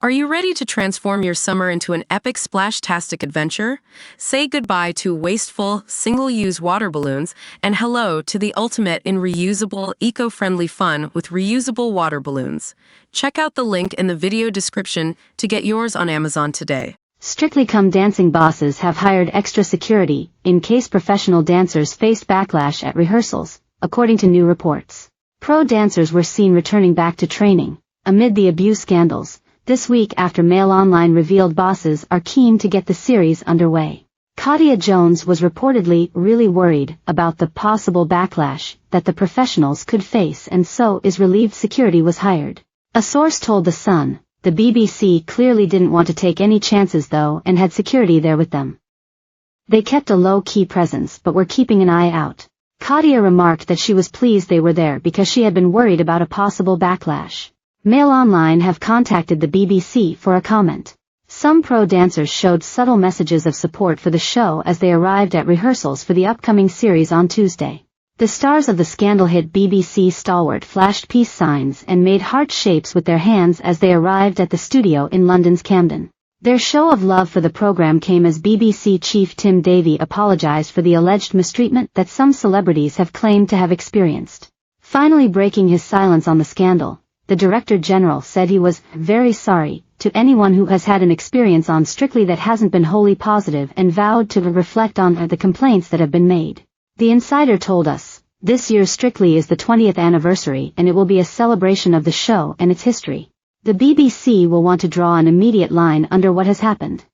Are you ready to transform your summer into an epic splash-tastic adventure? Say goodbye to wasteful, single-use water balloons and hello to the ultimate in reusable, eco-friendly fun with reusable water balloons. Check out the link in the video description to get yours on Amazon today. Strictly Come Dancing bosses have hired extra security in case professional dancers faced backlash at rehearsals, according to new reports. Pro dancers were seen returning back to training amid the abuse scandals this week after Mail Online revealed bosses are keen to get the series underway. Katia Jones was reportedly really worried about the possible backlash that the professionals could face and so is relieved security was hired. A source told The Sun, the BBC clearly didn't want to take any chances though and had security there with them. They kept a low-key presence but were keeping an eye out. Katia remarked that she was pleased they were there because she had been worried about a possible backlash. Mail Online have contacted the BBC for a comment. Some pro dancers showed subtle messages of support for the show as they arrived at rehearsals for the upcoming series on Tuesday. The stars of the scandal-hit BBC stalwart flashed peace signs and made heart shapes with their hands as they arrived at the studio in London's Camden. Their show of love for the program came as BBC chief Tim Davie apologized for the alleged mistreatment that some celebrities have claimed to have experienced. Finally breaking his silence on the scandal, the Director General said he was very sorry to anyone who has had an experience on Strictly that hasn't been wholly positive and vowed to reflect on the complaints that have been made. The insider told us, this year's Strictly is the 20th anniversary and it will be a celebration of the show and its history. The BBC will want to draw an immediate line under what has happened.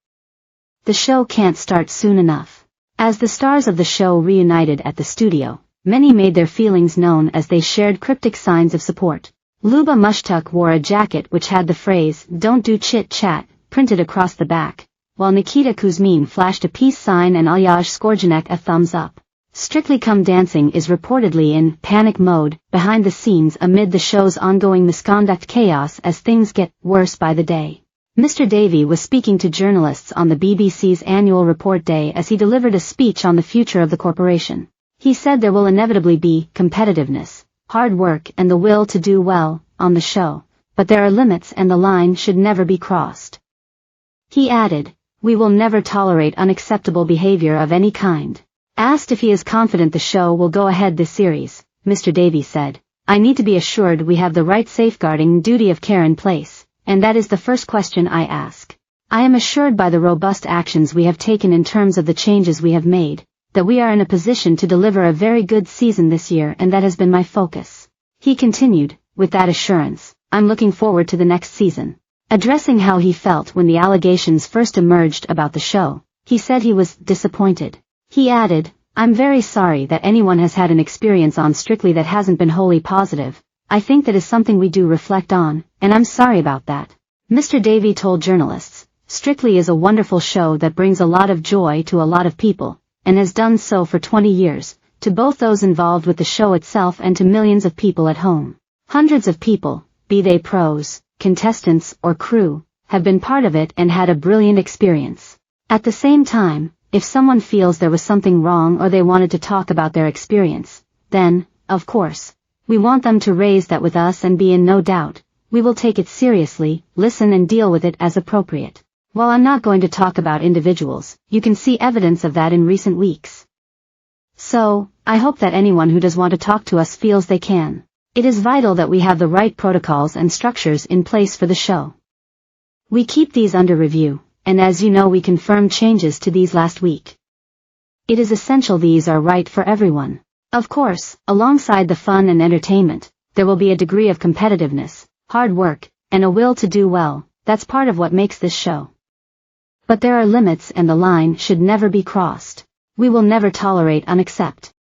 The show can't start soon enough. As the stars of the show reunited at the studio, many made their feelings known as they shared cryptic signs of support. Luba Mushtuk wore a jacket which had the phrase, "Don't do chit-chat," printed across the back, while Nikita Kuzmin flashed a peace sign and Alyaz Skorjanek a thumbs up. Strictly Come Dancing is reportedly in panic mode behind the scenes amid the show's ongoing misconduct chaos as things get worse by the day. Mr. Davie was speaking to journalists on the BBC's annual report day as he delivered a speech on the future of the corporation. He said there will inevitably be competitiveness, hard work and the will to do well on the show, but there are limits and the line should never be crossed. He added, "We will never tolerate unacceptable behavior of any kind." Asked if he is confident the show will go ahead this series, Mr. Davie said, "I need to be assured we have the right safeguarding duty of care in place, and that is the first question I ask. I am assured by the robust actions we have taken in terms of the changes we have made, that we are in a position to deliver a very good season this year and that has been my focus." He continued, "With that assurance, I'm looking forward to the next season." Addressing how he felt when the allegations first emerged about the show, he said he was disappointed. He added, "I'm very sorry that anyone has had an experience on Strictly that hasn't been wholly positive. I think that is something we do reflect on, and I'm sorry about that." Mr. Davie told journalists, "Strictly is a wonderful show that brings a lot of joy to a lot of people, and has done so for 20 years, to both those involved with the show itself and to millions of people at home. Hundreds of people, be they pros, contestants or crew, have been part of it and had a brilliant experience. At the same time, if someone feels there was something wrong or they wanted to talk about their experience, then, of course, we want them to raise that with us and be in no doubt. We will take it seriously, listen and deal with it as appropriate. While I'm not going to talk about individuals, you can see evidence of that in recent weeks. So, I hope that anyone who does want to talk to us feels they can. It is vital that we have the right protocols and structures in place for the show. We keep these under review, and as you know we confirmed changes to these last week. It is essential these are right for everyone. Of course, alongside the fun and entertainment, there will be a degree of competitiveness, hard work, and a will to do well. That's part of what makes this show. But there are limits and the line should never be crossed. We will never tolerate unaccept.